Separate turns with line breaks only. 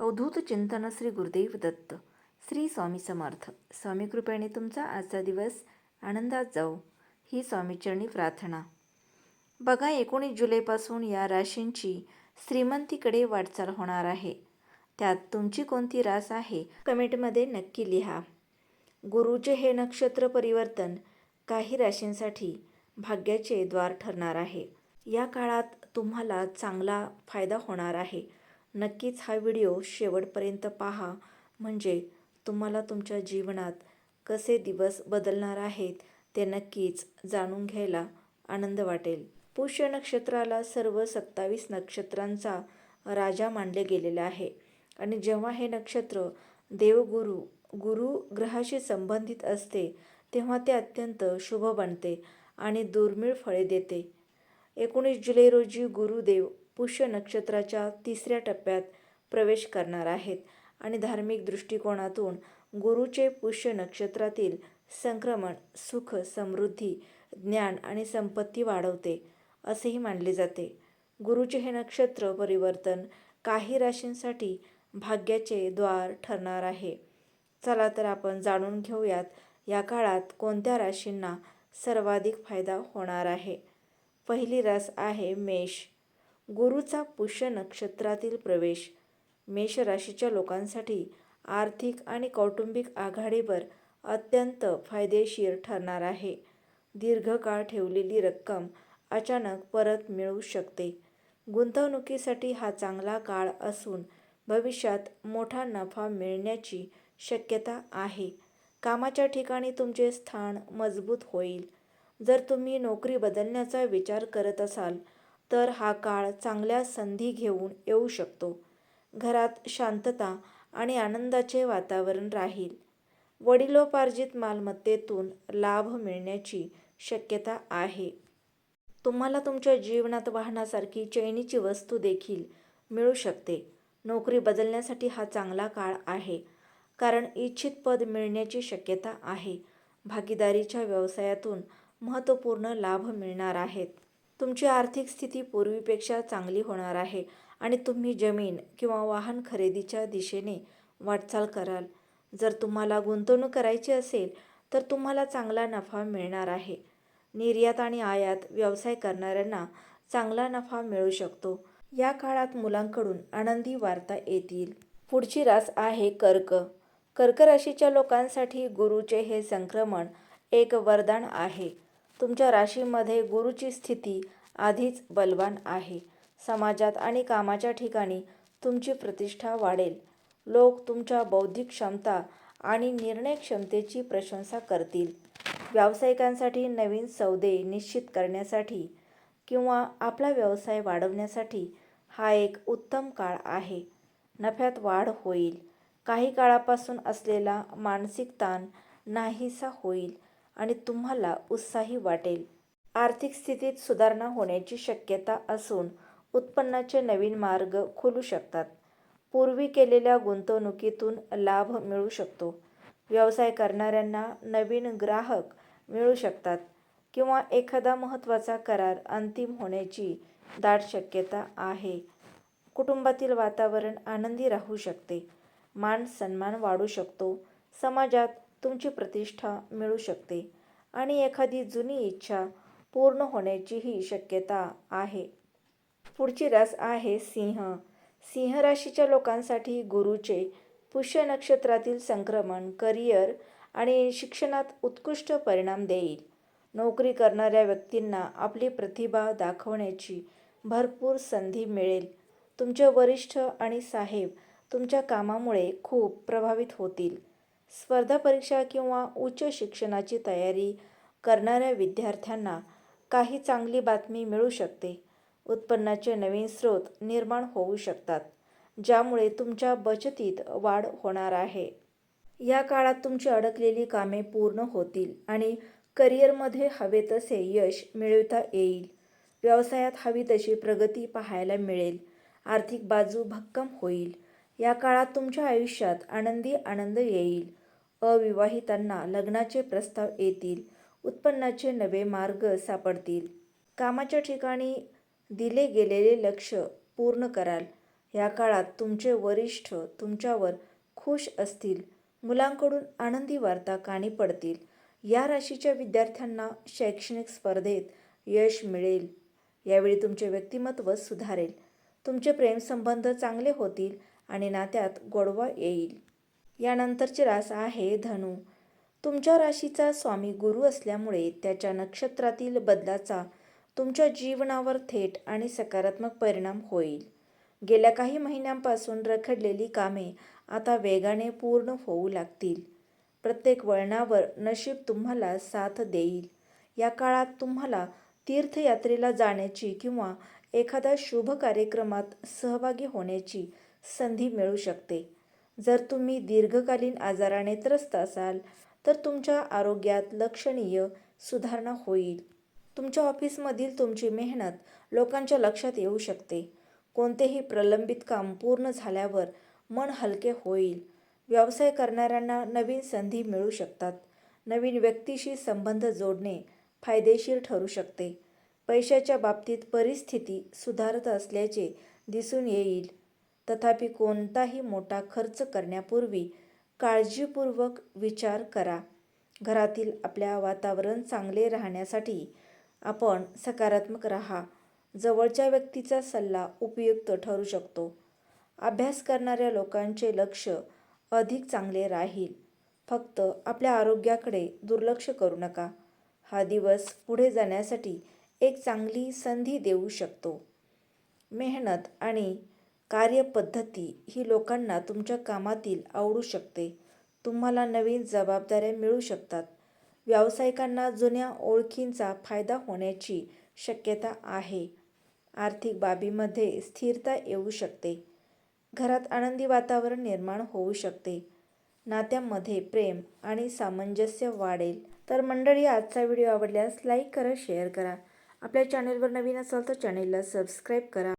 अवधूत चिंतन श्री गुरुदेव दत्त. श्री स्वामी समर्थ. स्वामी कृपेने तुमचा आजचा दिवस आनंदात जाऊ ही स्वामीचरणी प्रार्थना. बघा, 19 जुलैपासून या राशींची श्रीमंतीकडे वाटचाल होणार आहे. त्यात तुमची कोणती रास आहे कमेंटमध्ये नक्की लिहा. गुरुचे हे नक्षत्र परिवर्तन काही राशींसाठी भाग्याचे द्वार ठरणार आहे. या काळात तुम्हाला चांगला फायदा होणार आहे. नक्कीच हा व्हिडिओ शेवटपर्यंत पहा, म्हणजे तुम्हाला तुमच्या जीवनात कसे दिवस बदलणार आहेत ते नक्कीच जाणून घ्यायला आनंद वाटेल. पुष्य नक्षत्राला सर्व 27 नक्षत्रांचा राजा मानले गेलेले आहे आणि जेव्हा हे नक्षत्र देवगुरु गुरु ग्रहाशी संबंधित असते तेव्हा ते अत्यंत शुभ बनते आणि दुर्मिळ फळे देते. 19 जुलै रोजी गुरुदेव पुष्य नक्षत्राच्या 3ऱ्या टप्प्यात प्रवेश करणार आहेत आणि धार्मिक दृष्टिकोनातून गुरुचे पुष्य नक्षत्रातील संक्रमण सुख, समृद्धी, ज्ञान आणि संपत्ती वाढवते असेही मानले जाते. गुरुचे हे नक्षत्र परिवर्तन काही राशींसाठी भाग्याचे द्वार ठरणार आहे. चला तर आपण जाणून घेऊयात या काळात कोणत्या राशींना सर्वाधिक फायदा होणार आहे. पहिली रास आहे मेष. गुरुचा पुष्य नक्षत्रातील प्रवेश मेष राशीच्या लोकांसाठी आर्थिक आणि कौटुंबिक आघाडीवर अत्यंत फायदेशीर ठरणार आहे. दीर्घकाळ ठेवलेली रक्कम अचानक परत मिळू शकते. गुंतवणुकीसाठी हा चांगला काळ असून भविष्यात मोठा नफा मिळण्याची शक्यता आहे. कामाच्या ठिकाणी तुमचे स्थान मजबूत होईल. जर तुम्ही नोकरी बदलण्याचा विचार करत असाल तर हा काळ चांगल्या संधी घेऊन येऊ शकतो. घरात शांतता आणि आनंदाचे वातावरण राहील. वडिलोपार्जित मालमत्तेतून लाभ मिळण्याची शक्यता आहे. तुम्हाला तुमच्या जीवनात वाहनासारखी चैनीची वस्तू देखील मिळू शकते. नोकरी बदलण्यासाठी हा चांगला काळ आहे, कारण इच्छित पद मिळण्याची शक्यता आहे. भागीदारीच्या व्यवसायातून महत्त्वपूर्ण लाभ मिळणार आहेत. तुमची आर्थिक स्थिती पूर्वीपेक्षा चांगली होणार आहे आणि तुम्ही जमीन किंवा वाहन खरेदीच्या दिशेने वाटचाल कराल. जर तुम्हाला गुंतवणूक करायची असेल तर तुम्हाला चांगला नफा मिळणार आहे. निर्यात आणि आयात व्यवसाय करणाऱ्यांना चांगला नफा मिळू शकतो. या काळात मुलांकडून आनंदी वार्ता येतील. पुढची रास आहे कर्क. कर्क राशीच्या लोकांसाठी गुरुचे हे संक्रमण एक वरदान आहे. तुमच्या राशीमध्ये गुरुची स्थिती आधीच बलवान आहे. समाजात आणि कामाच्या ठिकाणी तुमची प्रतिष्ठा वाढेल. लोक तुमच्या बौद्धिक क्षमता आणि निर्णय क्षमतेची प्रशंसा करतील. व्यावसायिकांसाठी नवीन सौदे निश्चित करण्यासाठी किंवा आपला व्यवसाय वाढवण्यासाठी हा एक उत्तम काळ आहे. नफ्यात वाढ होईल. काही काळापासून असलेला मानसिक ताण नाहीसा होईल आणि तुम्हाला उत्साही वाटेल. आर्थिक स्थितीत सुधारणा होण्याची शक्यता असून उत्पन्नाचे नवीन मार्ग खुलू शकतात. पूर्वी केलेल्या गुंतवणुकीतून लाभ मिळू शकतो. व्यवसाय करणाऱ्यांना नवीन ग्राहक मिळू शकतात किंवा एखादा महत्त्वाचा करार अंतिम होण्याची दाट शक्यता आहे. कुटुंबातील वातावरण आनंदी राहू शकते. मान सन्मान वाढू शकतो. समाजात तुमची प्रतिष्ठा मिळू शकते आणि एखादी जुनी इच्छा पूर्ण होण्याचीही शक्यता आहे. पुढची रास आहे सिंह. सिंह राशीच्या लोकांसाठी गुरुचे पुष्य नक्षत्रातील संक्रमण करिअर आणि शिक्षणात उत्कृष्ट परिणाम देईल. नोकरी करणाऱ्या व्यक्तींना आपली प्रतिभा दाखवण्याची भरपूर संधी मिळेल. तुमचे वरिष्ठ आणि साहेब तुमच्या कामामुळे खूप प्रभावित होतील. स्पर्धा परीक्षा किंवा उच्च शिक्षणाची तयारी करणाऱ्या विद्यार्थ्यांना काही चांगली बातमी मिळू शकते. उत्पन्नाचे नवीन स्रोत निर्माण होऊ शकतात, ज्यामुळे तुमच्या बचतीत वाढ होणार आहे. या काळात तुमची अडकलेली कामे पूर्ण होतील आणि करिअरमध्ये हवे तसे यश मिळवता येईल. व्यवसायात हवी तशी प्रगती पाहायला मिळेल. आर्थिक बाजू भक्कम होईल. या काळात तुमच्या आयुष्यात आनंदी आनंद येईल. अविवाहितांना लग्नाचे प्रस्ताव येतील. उत्पन्नाचे नवे मार्ग सापडतील. कामाच्या ठिकाणी दिले गेलेले लक्ष्य पूर्ण कराल. या काळात तुमचे वरिष्ठ तुमच्यावर खुश असतील. मुलांकडून आनंदी वार्ता कानी पडतील. या राशीच्या विद्यार्थ्यांना शैक्षणिक स्पर्धेत यश मिळेल. यावेळी तुमचे व्यक्तिमत्व सुधारेल. तुमचे प्रेमसंबंध चांगले होतील आणि नात्यात गोडवा येईल. यानंतरची रास आहे धनु. तुमच्या राशीचा स्वामी गुरु असल्यामुळे त्याच्या नक्षत्रातील बदलाचा तुमच्या जीवनावर थेट आणि सकारात्मक परिणाम होईल. गेल्या काही महिन्यांपासून रखडलेली कामे आता वेगाने पूर्ण होऊ लागतील. प्रत्येक वळणावर नशीब तुम्हाला साथ देईल. या काळात तुम्हाला तीर्थयात्रेला जाण्याची किंवा एखाद्या शुभ कार्यक्रमात सहभागी होण्याची संधी मिळू शकते. जर तुम्ही दीर्घकालीन आजाराने त्रस्त असाल तर तुमच्या आरोग्यात लक्षणीय सुधारणा होईल. तुमच्या ऑफिसमधील तुमची मेहनत लोकांच्या लक्षात येऊ शकते. कोणतेही प्रलंबित काम पूर्ण झाल्यावर मन हलके होईल. व्यवसाय करणाऱ्यांना नवीन संधी मिळू शकतात. नवीन व्यक्तीशी संबंध जोडणे फायदेशीर ठरू शकते. पैशाच्या बाबतीत परिस्थिती सुधारत असल्याचे दिसून येईल. तथापि कोणताही मोठा खर्च करण्यापूर्वी काळजीपूर्वक विचार करा. घरातील आपल्या वातावरण चांगले राहण्यासाठी आपण सकारात्मक राहा. जवळच्या व्यक्तीचा सल्ला उपयुक्त ठरू शकतो. अभ्यास करणाऱ्या लोकांचे लक्ष अधिक चांगले राहील. फक्त आपल्या आरोग्याकडे दुर्लक्ष करू नका. हा दिवस पुढे जाण्यासाठी एक चांगली संधी देऊ शकतो. मेहनत आणि कार्यपद्धती ही लोकांना तुमच्या कामातील आवडू शकते. तुम्हाला नवीन जबाबदाऱ्या मिळू शकतात. व्यावसायिकांना जुन्या ओळखींचा फायदा होण्याची शक्यता आहे. आर्थिक बाबीमध्ये स्थिरता येऊ शकते. घरात आनंदी वातावरण निर्माण होऊ शकते. नात्यांमध्ये प्रेम आणि सामंजस्य वाढेल. तर मंडळी, आजचा व्हिडिओ आवडल्यास लाईक करा, शेअर करा. आपल्या चॅनेलवर नवीन असाल तर चॅनेलला सबस्क्राईब करा.